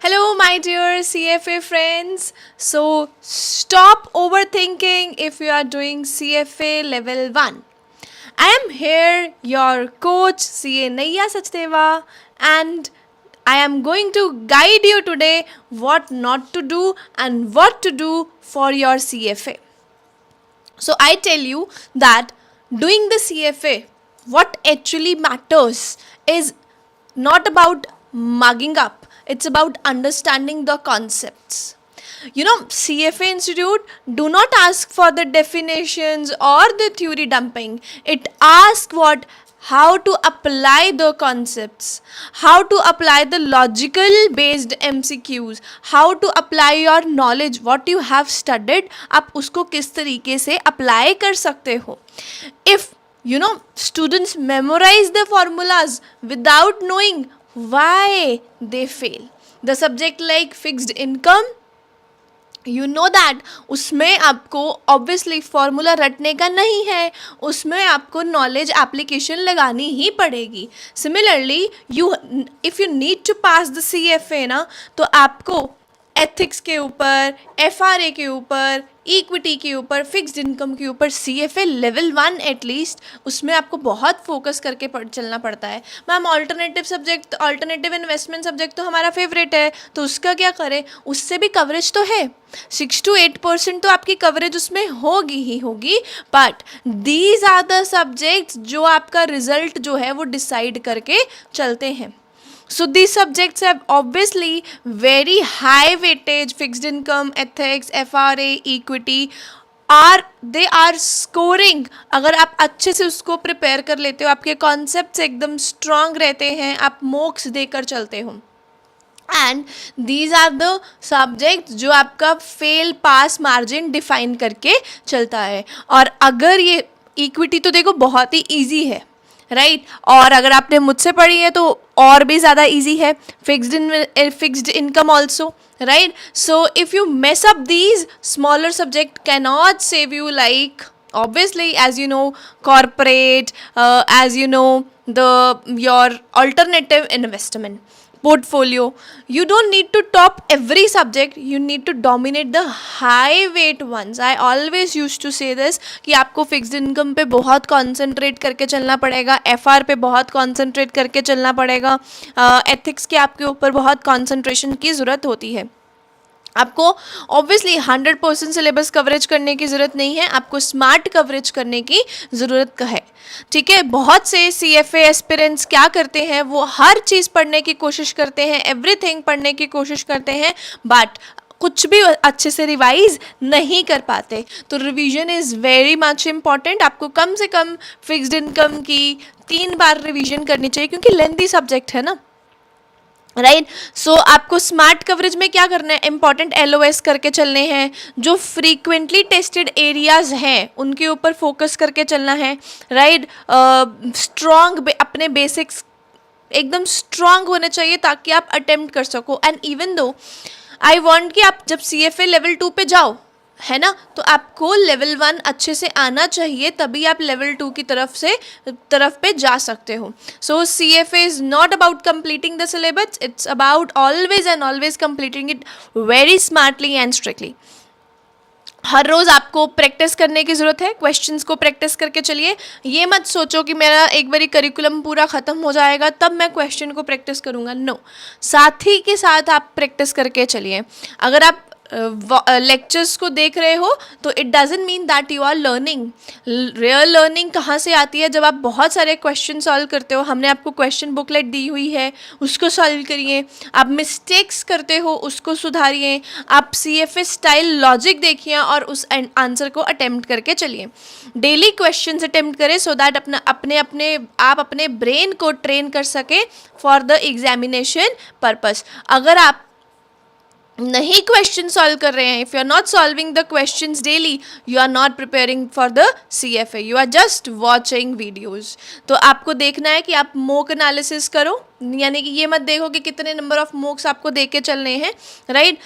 Hello, my dear CFA friends. So, stop overthinking if you are doing CFA level 1. I am here, your coach, CA Naiya Sachdeva, and I am going to guide you today what not to do and what to do for your CFA. So, I tell you that doing the CFA, what actually matters is not about mugging up, it's about understanding the concepts. CFA Institute do not ask for the definitions or the theory dumping. It asks what how to apply the concepts, how to apply the logical based MCQs, how to apply your knowledge, what you have studied, आप उसको किस तरीके से apply कर सकते हो. If students memorize the formulas without knowing why they fail. The subject like fixed income, that उसमें आपको ऑब्वियसली फॉर्मूला रटने का नहीं है, उसमें आपको नॉलेज एप्लीकेशन लगानी ही पड़ेगी. Similarly if you need to pass the CFA ना, तो आपको एथिक्स के ऊपर, FRA के ऊपर, इक्विटी के ऊपर, फिक्स्ड इनकम के ऊपर CFA लेवल 1 एटलीस्ट उसमें आपको बहुत फोकस करके चलना पड़ता है. मैम ऑल्टरनेटिव इन्वेस्टमेंट सब्जेक्ट तो हमारा फेवरेट है, तो उसका क्या करें? उससे भी कवरेज तो है, 6 to 8% तो आपकी कवरेज उसमें होगी ही होगी. But these are the subjects जो आपका रिजल्ट जो है वो डिसाइड करके चलते हैं. So these subjects have obviously very high weightage. Fixed income, ethics, FRA, equity they are scoring. अगर आप अच्छे से उसको प्रिपेयर कर लेते हो, आपके कॉन्सेप्ट्स एकदम स्ट्रांग रहते हैं, आप मोक्स देकर चलते हो, and these are the subject जो आपका फेल पास मार्जिन डिफाइन करके चलता है. और अगर ये इक्विटी तो देखो बहुत ही ईजी है, राइट और अगर आपने मुझसे पढ़ी है तो और भी ज़्यादा ईजी है. Fixed income also, right. So if you mess up these smaller subject cannot save you, like obviously as you know corporate, as you know your alternative investment portfolio. You don't need to top every subject, you need to dominate the high weight ones. I always used to say this कि आपको fixed income पे बहुत concentrate करके चलना पड़ेगा, FR पे बहुत concentrate करके चलना पड़ेगा, एथिक्स के आपके ऊपर बहुत कॉन्सेंट्रेशन की ज़रूरत होती है. आपको ऑब्वियसली 100% सिलेबस कवरेज करने की ज़रूरत नहीं है, आपको स्मार्ट कवरेज करने की ज़रूरत है. ठीक है, बहुत से CFA एस्पिरेंट्स क्या करते हैं, वो हर चीज़ पढ़ने की कोशिश करते हैं, एवरीथिंग पढ़ने की कोशिश करते हैं, बट कुछ भी अच्छे से रिवाइज नहीं कर पाते. तो revision is very much important. आपको कम से कम फिक्स्ड इनकम की 3 बार रिवीजन करनी चाहिए, क्योंकि लेंथी सब्जेक्ट है ना, राइट. सो आपको स्मार्ट कवरेज में क्या करना है, इंपॉर्टेंट LOS करके चलने हैं, जो फ्रीक्वेंटली टेस्टेड एरियाज हैं उनके ऊपर फोकस करके चलना है, राइट. स्ट्रॉन्ग अपने बेसिक्स एकदम स्ट्रॉन्ग होने चाहिए ताकि आप अटेम्प्ट कर सको. And even though I want कि आप जब CFA लेवल 2 पे जाओ, है ना, तो आपको लेवल 1 अच्छे से आना चाहिए, तभी आप लेवल 2 की तरफ पे जा सकते हो. So CFA is not about completing the syllabus, it's about always and always completing it very smartly and strictly. हर रोज़ आपको प्रैक्टिस करने की ज़रूरत है, क्वेश्चंस को प्रैक्टिस करके चलिए. ये मत सोचो कि मेरा एक बारी करिकुलम पूरा ख़त्म हो जाएगा तब मैं क्वेश्चन को प्रैक्टिस करूँगा. नो, साथी के साथ आप प्रैक्टिस करके चलिए. अगर आप लेक्चर्स को देख रहे हो तो it doesn't mean that you are learning. Real learning कहाँ से आती है, जब आप बहुत सारे क्वेश्चन सॉल्व करते हो. हमने आपको क्वेश्चन बुकलेट दी हुई है, उसको सॉल्व करिए. आप मिस्टेक्स करते हो, उसको सुधारिए. आप CFA स्टाइल लॉजिक देखिए और उस आंसर को अटेम्प्ट करके चलिए. डेली क्वेश्चन अटेम्प्ट करें सो दैट आप अपने ब्रेन को ट्रेन कर सके फॉर द एग्जामिनेशन पर्पस. अगर आप नहीं क्वेश्चन सॉल्व कर रहे हैं, if you are not solving the questions daily, you are not preparing for the CFA, you are just watching videos. तो आपको देखना है कि आप मोक एनालिसिस करो, यानी कि ये मत देखो कि कितने नंबर ऑफ मोक्स आपको दे के चलने हैं, राइट.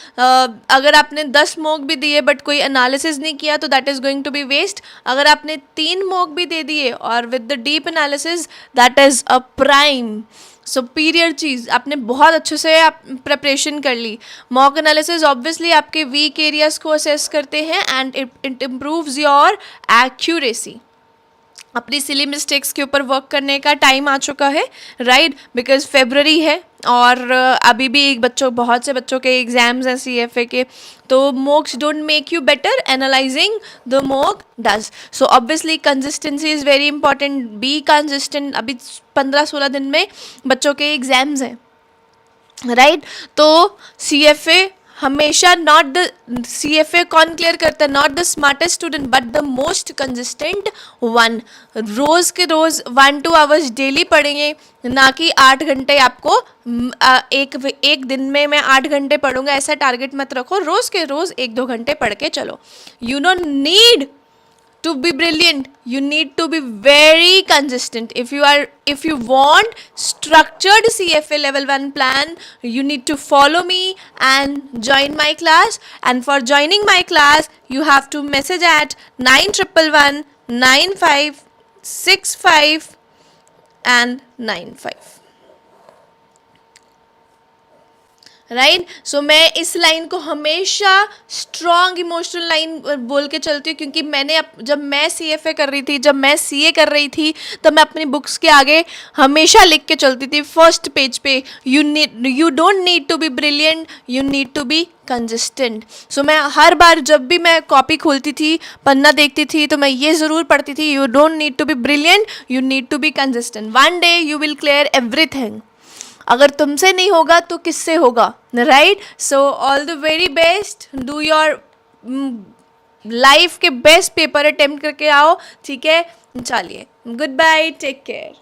अगर आपने 10 मोक भी दिए बट कोई एनालिसिस नहीं किया तो that is going to be waste. अगर आपने 3 मोक भी दे दिए और with the deep analysis, that is a prime superior चीज़ आपने बहुत अच्छे से आप प्रिपरेशन कर ली. मॉक एनालिसिस ऑब्वियसली आपके वीक एरियाज को असेस करते हैं and it improves your accuracy. अपनी सिली मिस्टेक्स के ऊपर वर्क करने का टाइम आ चुका है, राइट, बिकॉज फेबररी है और अभी भी बहुत से बच्चों के एग्जाम्स हैं CFA के. तो मॉक्स don't make you better, analysing the mock does. So obviously consistency is very important. Be consistent. अभी 15-16 दिन में बच्चों के एग्जाम्स हैं, राइट. तो CFA हमेशा नॉट द CFA कौन क्लियर करता है? Not the smartest student but the most consistent one. रोज़ के रोज़ 1-2 आवर्स डेली पढ़ेंगे, ना कि 8 घंटे आपको एक दिन में मैं 8 घंटे पढ़ूंगा ऐसा टारगेट मत रखो. रोज़ के रोज़ 1-2 घंटे पढ़ के चलो. You don't need to be brilliant, you need to be very consistent. If you want structured CFA level 1 plan, you need to follow me and join my class. And for joining my class, you have to message at 9111 9565 and 95. Right. सो मैं इस line को हमेशा strong emotional line बोल के चलती हूँ, क्योंकि जब मैं CFA कर रही थी, जब मैं CA कर रही थी, तब मैं अपनी बुक्स के आगे हमेशा लिख के चलती थी फर्स्ट पेज पे, you don't need to be brilliant, you need to be consistent. So मैं हर बार जब भी मैं कॉपी खोलती थी, पन्ना देखती थी, तो मैं ये ज़रूर पढ़ती थी, you don't need to be brilliant, you need to be consistent. One day you will clear everything. अगर तुमसे नहीं होगा तो किससे होगा, right. So all the very best. Do your life के बेस्ट पेपर अटेम्प्ट करके आओ, ठीक है. चलिए, गुड बाय, टेक केयर.